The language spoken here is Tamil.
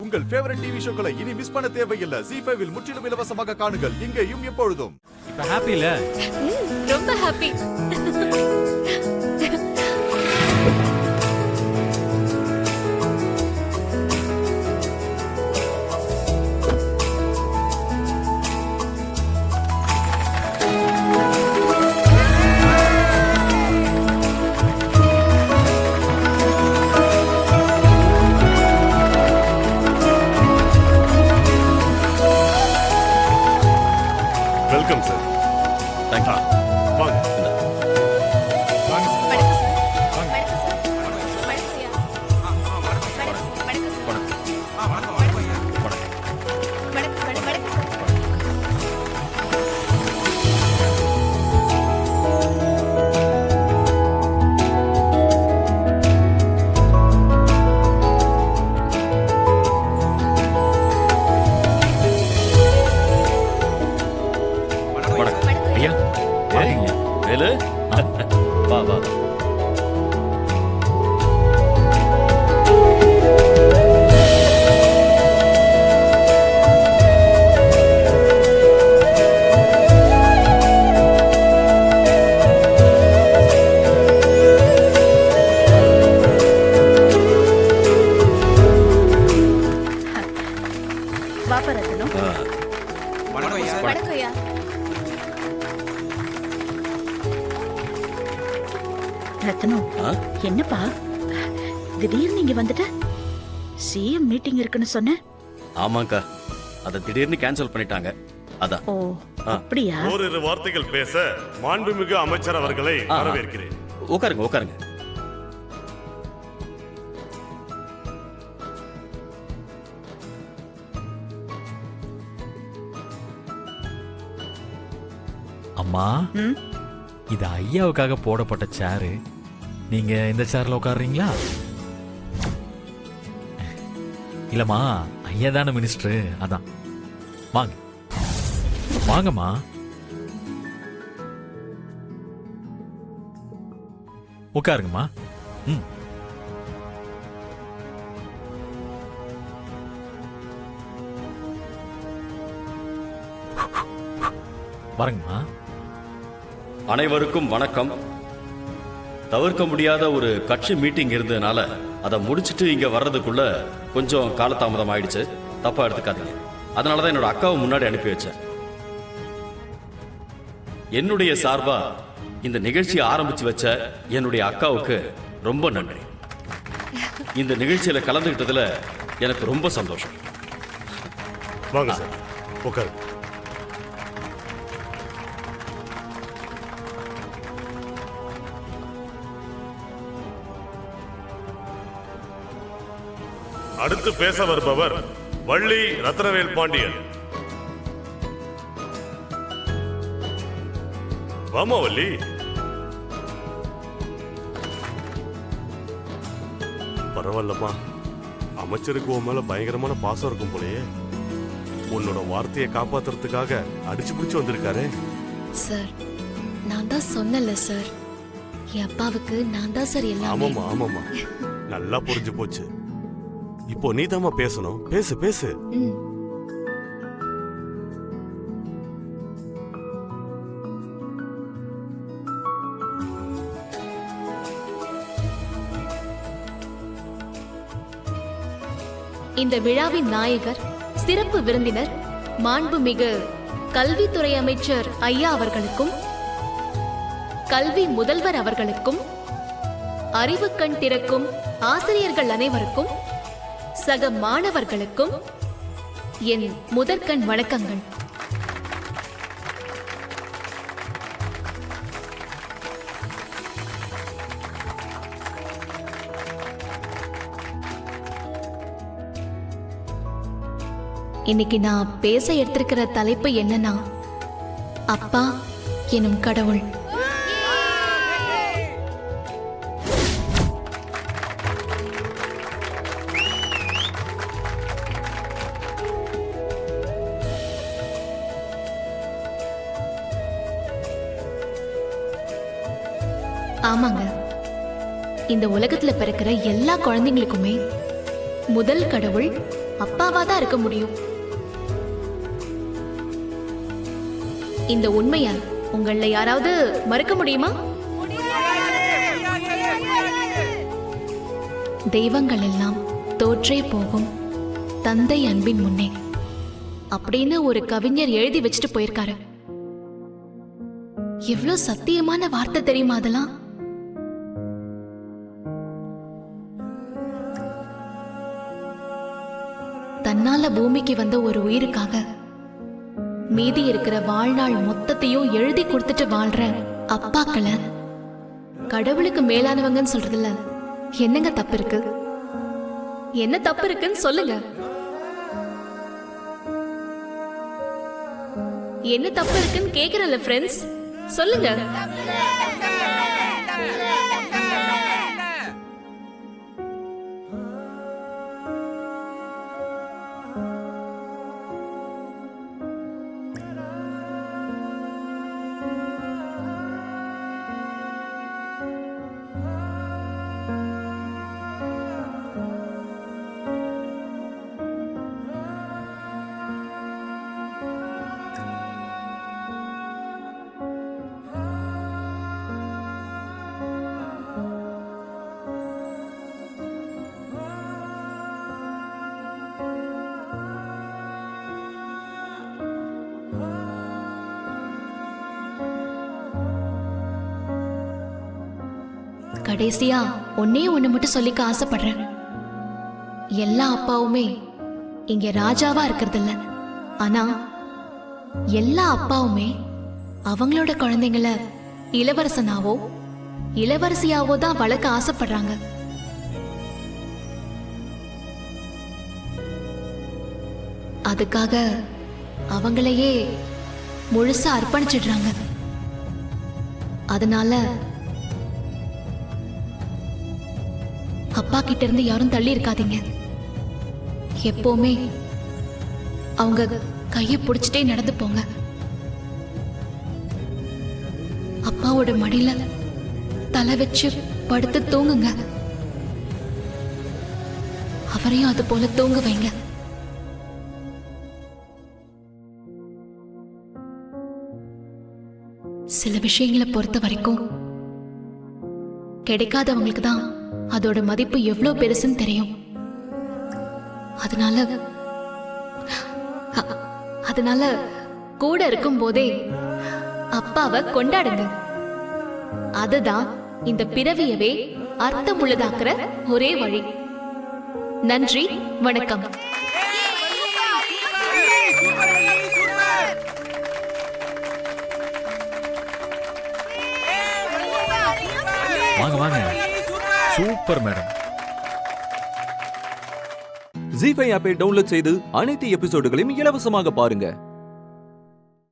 உங்கள் ஃபேவரட் டிவி ஷோக்களை இனி மிஸ் பண்ண தேவையில்லை. ZEE5 இல் முற்றிலும் இலவசமாக காணுங்கள். இங்கேயும் எப்பொழுதும். இப்ப ஹாப்பி இல்ல? ரொம்ப ஹாப்பி. Welcome sir. தேங்க்யூ. வாங்க. ஐயா வேலு வா வா. வாப்பா ரத்னம். வணக்கம் ஐயா. ரத்னம், என்னப்பா திடீர்னு நீங்க வந்துட்ட? சிஎம் மீட்டிங் இருக்குன்னு சொன்ன. ஆமாக்கா, அதை திடீர்னு கேன்சல் பண்ணிட்டாங்க. அதான். ஓ, அப்படியா? ஓரிரு வார்த்தைகள் பேச மாண்புமிகு அமைச்சர் அவர்களை வரவேற்கிறேன். உட்காருங்க உட்காருங்க. அம்மா, இது ஐயாவுக்காக போடப்பட்ட சேரு. நீங்க இந்த சேர்ல உட்காருறீங்களா? இல்லம்மா, ஐயா தானே மினிஸ்டர், அதான். வாங்க வாங்கம்மா. உட்காருங்கம்மா. ம். வரங்கம்மா. அனைவருக்கும் வணக்கம். தவிர்க்க முடியாத ஒரு கட்சி மீட்டிங் இருந்ததுனால அதை முடிச்சுட்டு இங்க வர்றதுக்குள்ள கொஞ்சம் காலதாமதம் ஆயிடுச்சு. தப்பா எடுத்துக்காதீங்க. அதனாலதான் என்னோட அக்காவை முன்னாடி அனுப்பி வச்சேன். என்னுடைய சார்பா இந்த நிகழ்ச்சியை ஆரம்பிச்சு வச்ச என்னுடைய அக்காவுக்கு ரொம்ப நன்றி. இந்த நிகழ்ச்சியில கலந்துகிட்டதுல எனக்கு ரொம்ப சந்தோஷம். வாங்க சார், உட்காரு. அடுத்து பேச வருபவர் வள்ளி ரத்னவேல் பாண்டியன். வாமா வள்ளி. பரவாயில்லம்மா, அமைச்சருக்கு உன் மேல பயங்கரமான பாசம் இருக்கும் போலயே. உன்னோட வார்த்தையை காப்பாத்துறதுக்காக அடிச்சு பிடிச்சு வந்திருக்காரு. சார், நான் தான் சொன்னல சார், என் அப்பாவுக்கு நான் தான் சார் எல்லாமே. ஆமாமா ஆமாமா, நல்லா புரிஞ்சு போச்சு. இப்போ நீதாம்மா பேசணும். பேசு பேசு. இந்த விழாவின் நாயகர், சிறப்பு விருந்தினர், மாண்புமிகு கல்வித்துறை அமைச்சர் ஐயா அவர்களுக்கும், கல்வி முதல்வர் அவர்களுக்கும், அறிவு கண் திறக்கும் ஆசிரியர்கள் அனைவருக்கும், சக மாணவர்களுக்கும் என் முதற்கண் வணக்கங்கள். இன்னைக்கு நான் பேச எடுத்திருக்கிற தலைப்பு என்னன்னா, அப்பா எனும் கடவுள். ஆமாங்க, இந்த உலகத்துல பிறக்கிற எல்லா குழந்தைங்களுக்குமே முதல் கடவுள் அப்பாவா தான் இருக்க முடியும். இந்த உண்மையை உங்கள யாராவது மறுக்க முடியுமா? தெய்வங்கள் எல்லாம் தோற்றே போகும் தந்தை அன்பின் முன்னே அப்படின்னு ஒரு கவிஞர் எழுதி வச்சுட்டு போயிருக்காரு. எவ்வளவு சத்தியமான வார்த்தை தெரியுமா அதெல்லாம்? தன்னால பூமிக்கு வந்த ஒரு உயிருக்காக மீதி இருக்கிற வாழ்நாள் மொத்தத்தையும் எழுதி கொடுத்துட்டு வாழ்ற அப்பாக்களை கடவுளுக்கு மேலானவங்கன்னு சொல்றதுல என்னங்க தப்பு இருக்கு? என்ன தப்பு இருக்குன்னு சொல்லுங்க. என்ன தப்பு இருக்குன்னு கேக்குறல ஃப்ரெண்ட்ஸ், சொல்லுங்க. கடைசியா ஒன்னே ஒண்ணு மட்டும் சொல்லிக்க ஆசைப்படுறேன். எல்லா அப்பாவுமே இங்க ராஜாவா இருக்கிறது இல்ல. ஆனா எல்லா அப்பாவுமே அவங்களோட குழந்தைங்கள இளவரசனாவோ இளவரசியாவோ தான் வளர்க்க ஆசைப்படுறாங்க. அதுக்காக அவங்களையே முழுசா அர்ப்பணிச்சிடுறாங்க. அதனால அப்பா கிட்ட இருந்து யாரும் தள்ளி இருக்காதீங்க. எப்பவுமே அவங்க கையை பிடிச்சிட்டே நடந்து போங்க. அப்பாவோட மடியில தலை வச்சு படுத்து தூங்குங்க. அவரையும் அது போல தூங்க வைங்க. சில விஷயங்களை பொறுத்த வரைக்கும் கிடைக்காதவங்களுக்கு தான் அதோட மதிப்பு எவ்வளவு பெருசுன்னு தெரியும். அதனால கூட இருக்கும் போதே அப்பாவை கொண்டாடுங்க. அதுதான் இந்த பிறவியவே அர்த்தமுள்ளதாக்குற ஒரே வழி. நன்றி, வணக்கம். வாங்க வாங்க. Super madam. ஜீ5 ஆப்பை டவுன்லோட் செய்து அனைத்து எபிசோடுகளையும் இலவசமாக பாருங்க.